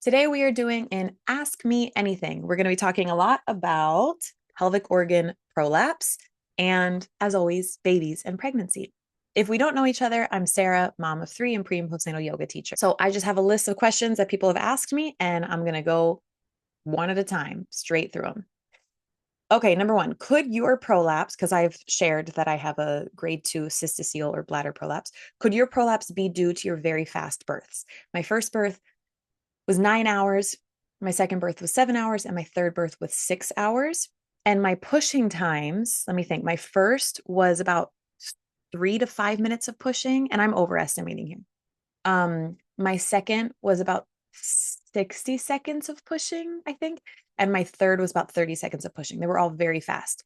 Today we are doing an Ask Me Anything. We're going to be talking a lot about pelvic organ prolapse and, as always, babies and pregnancy. If we don't know each other, I'm Sarah, mom of three and pre and postnatal yoga teacher. So I just have a list of questions that people have asked me, and I'm going to go one at a time, straight through them. Okay, number one, could your prolapse, because I've shared that I have a grade 2 cystocele or bladder prolapse, could your prolapse be due to your very fast births? My first birth was 9 hours. My second birth was 7 hours, and my third birth was 6 hours. And my pushing times, let me think, my first was about 3 to 5 minutes of pushing, and I'm overestimating here. My second was about 60 seconds of pushing, I think. And my third was about 30 seconds of pushing. They were all very fast.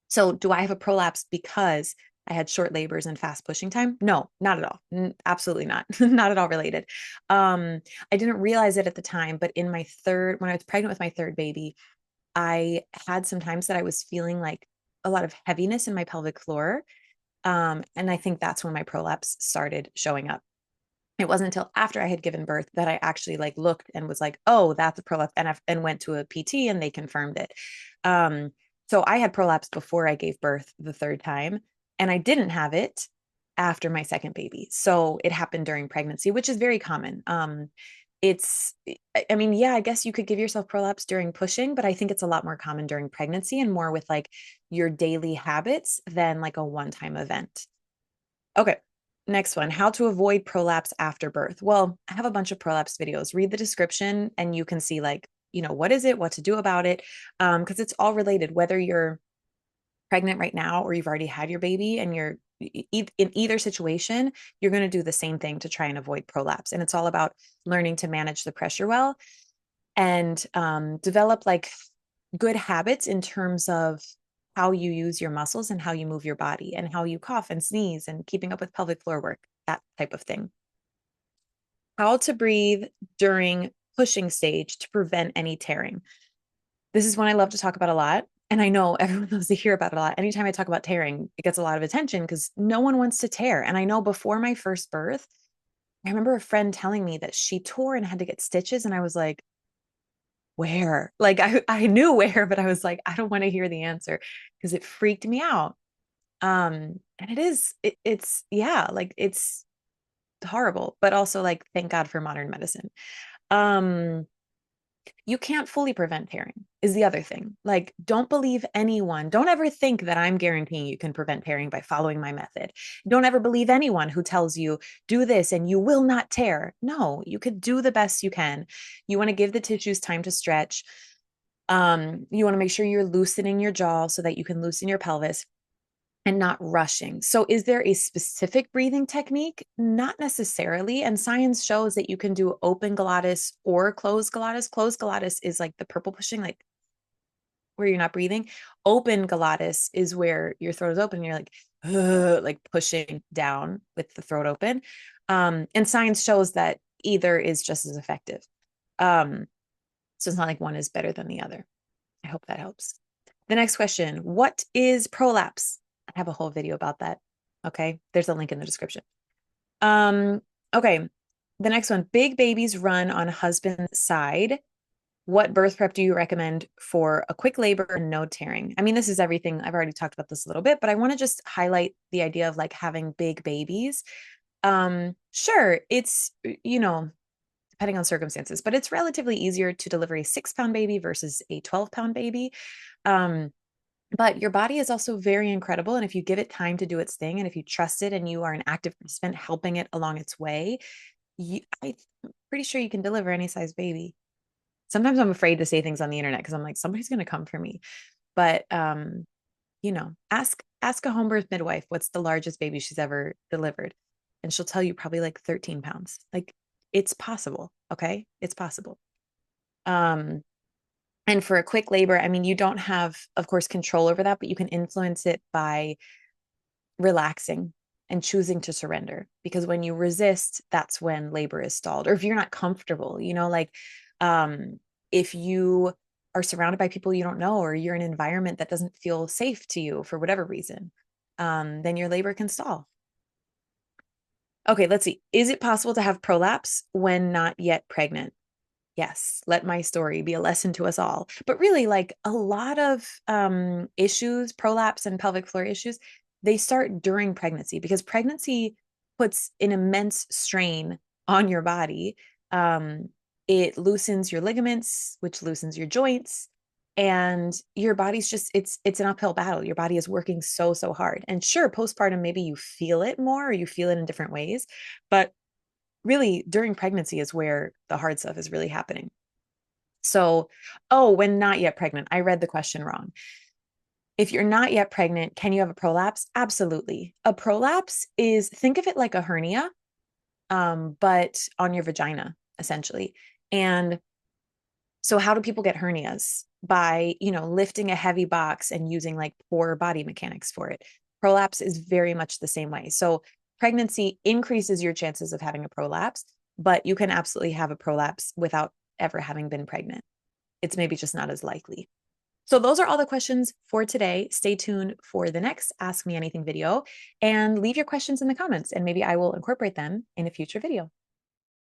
So, do I have a prolapse because I had short labors and fast pushing time? No, not at all. Absolutely not. Not at all related. I didn't realize it at the time, but when I was pregnant with my third baby, I had some times that I was feeling like a lot of heaviness in my pelvic floor. And I think that's when my prolapse started showing up. It wasn't until after I had given birth that I actually looked and was like, oh, that's a prolapse, and went to a PT and they confirmed it. Um, so I had prolapse before I gave birth the third time, and I didn't have it after my second baby. So it happened during pregnancy, which is very common. It's, I mean, yeah, I guess you could give yourself prolapse during pushing, but I think it's a lot more common during pregnancy and more with your daily habits than like a one-time event. Okay. Next one, how to avoid prolapse after birth. Well, I have a bunch of prolapse videos. Read the description and you can see what is it, what to do about it. Because it's all related, whether you're pregnant right now or you've already had your baby and you're in either situation, you're going to do the same thing to try and avoid prolapse. And it's all about learning to manage the pressure well and develop good habits in terms of how you use your muscles and how you move your body and how you cough and sneeze and keeping up with pelvic floor work, that type of thing. How to breathe during pushing stage to prevent any tearing. This is one I love to talk about a lot. And I know everyone loves to hear about it a lot. Anytime I talk about tearing, it gets a lot of attention because no one wants to tear. And I know before my first birth, I remember a friend telling me that she tore and had to get stitches. And I was like, where? I knew where, but I was like, I don't want to hear the answer because it freaked me out. And it's yeah, it's horrible, but also thank God for modern medicine. Um, you can't fully prevent tearing is the other thing. Don't believe anyone. Don't ever think that I'm guaranteeing you can prevent tearing by following my method. Don't ever believe anyone who tells you do this and you will not tear. No, you could do the best you can. You want to give the tissues time to stretch. You want to make sure you're loosening your jaw so that you can loosen your pelvis and not rushing. So, is there a specific breathing technique? Not necessarily. And science shows that you can do open glottis or closed glottis. Closed glottis is like the purple pushing, like where you're not breathing. Open glottis is where your throat is open and you're like pushing down with the throat open. And science shows that either is just as effective. Um, so, it's not like one is better than the other. I hope that helps. The next question, what is prolapse? I have a whole video about that. Okay. There's a link in the description. Um, okay. The next one, big babies run on husband's side. What birth prep do you recommend for a quick labor and no tearing? I mean, this is everything. I've already talked about this a little bit, but I want to just highlight the idea of having big babies. Sure, it's, depending on circumstances, but it's relatively easier to deliver a 6-pound baby versus a 12-pound baby. Um, but your body is also very incredible. And if you give it time to do its thing, and if you trust it and you are an active participant helping it along its way, I'm pretty sure you can deliver any size baby. Sometimes I'm afraid to say things on the internet because I'm like, somebody's going to come for me. But, ask a home birth midwife what's the largest baby she's ever delivered. And she'll tell you probably 13 pounds. It's possible. Okay. It's possible. And for a quick labor, I mean, you don't have, of course, control over that, but you can influence it by relaxing and choosing to surrender. Because when you resist, that's when labor is stalled. Or if you're not comfortable, if you are surrounded by people you don't know, or you're in an environment that doesn't feel safe to you for whatever reason, then your labor can stall. Okay, let's see. Is it possible to have prolapse when not yet pregnant? Yes, let my story be a lesson to us all. But really, like a lot of issues, prolapse and pelvic floor issues, they start during pregnancy because pregnancy puts an immense strain on your body. Um, it loosens your ligaments, which loosens your joints, and your body's just it's an uphill battle. Your body is working so hard. And sure, postpartum, maybe you feel it more or you feel it in different ways, but really during pregnancy is where the hard stuff is really happening. So, oh, when not yet pregnant, I read the question wrong. If you're not yet pregnant, can you have a prolapse? Absolutely. A prolapse is, think of it like a hernia, but on your vagina, essentially. And so how do people get hernias? By, lifting a heavy box and using like poor body mechanics for it. Prolapse is very much the same way. So pregnancy increases your chances of having a prolapse, but you can absolutely have a prolapse without ever having been pregnant. It's maybe just not as likely. So those are all the questions for today. Stay tuned for the next Ask Me Anything video and leave your questions in the comments, and maybe I will incorporate them in a future video.